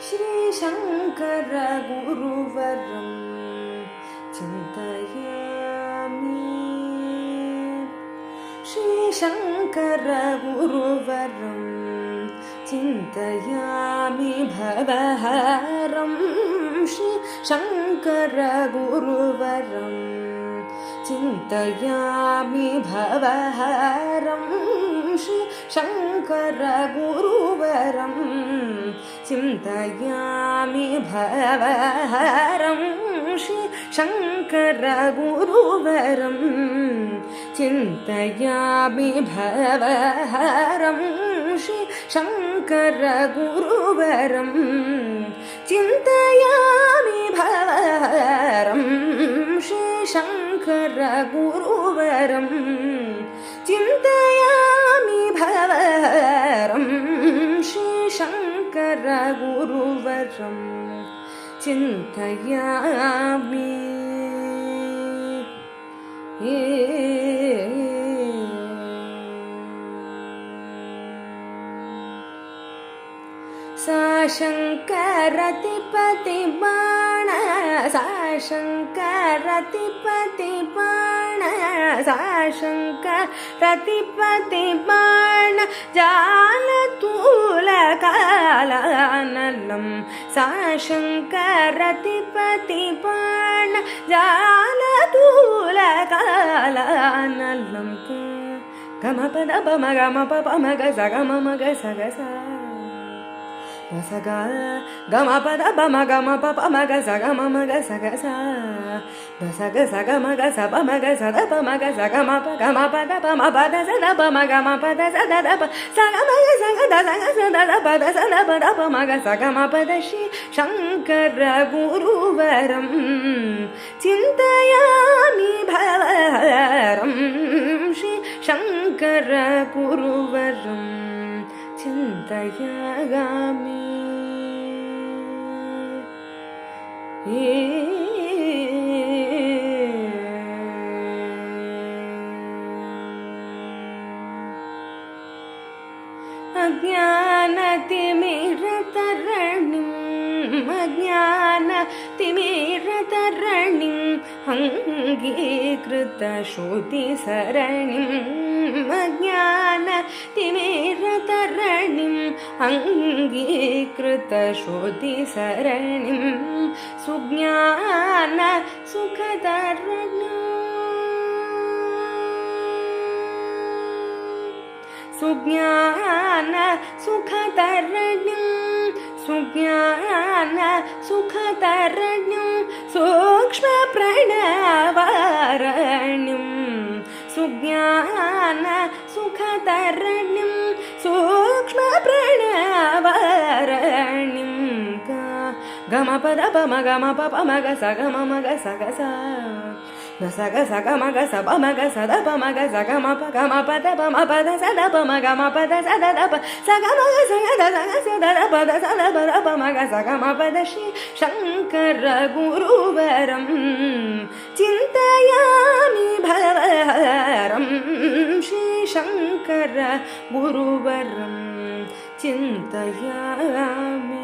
श्रीशङ्कर गुरुवरं चिन्तयामि श्रीशङ्कर गुरुवरं चिन्तयामि भवहरं श्रीशङ्कर गुरुवरं चिन्तयामि भवहरं श्रीशङ्कर गुरुवरं चिन्तयामि भवहरं श्रीशङ्कर गुरुवरं चिन्तयामि भवहरं श्रीशङ्कर गुरुवरं चिन्तयामि भवहरं श्रीशङ्कर गुरुवरं चिन्तयामि भवहरं श्रीशङ्कर गुरुवरं चिन्तयामि सा शङ्करतिपतिबाण सा शङ्करतिपतिबाण सा शङ्करतिपतिबाण जालतूलकालानलं सा शङ्करतिपतिबाण जालतूलकालानलं गमपदपमगमपमगसगममगसगसा गसगा गमपदपमगमपमगसगममगसगसा गसगसगमगसपमगसदपमगसगमपगमपदपमपदसदपमगमपदसदपमगसगमपद सगमगसगदसगसदपदसदपदपमगसगमपद श्रीशङ्कर गुरुवरं चिन्तयामि भवहरं श्रीशङ्कर गुरुवरं चिन्तयामि अज्ञानतिमिरतरणिं अङ्गीकृतश्रुतिसरणिम् अज्ञानतिमिरतरणिम् अङ्गीकृतश्रुतिसरणिं सुज्ञानसुखतरणिम् सुज्ञानसुखतरणिं सुज्ञानसुखतरणिं सूक्ष्मप्रणवरणिं सुज्ञानसुखतरणिं सूक्ष्मप्रणवरणिं गमपदपमगमपमगसगममगसगसा गसगसगमगसपमगसदपमगसगमपगमपदपमपदसदपमगमपदसदप सगमगसगदसगसदपदसदपदपमगसगमपद श्रीशङ्कर गुरुवरं चिन्तयामि भवहरं श्रीशङ्कर गुरुवरं चिन्तयामि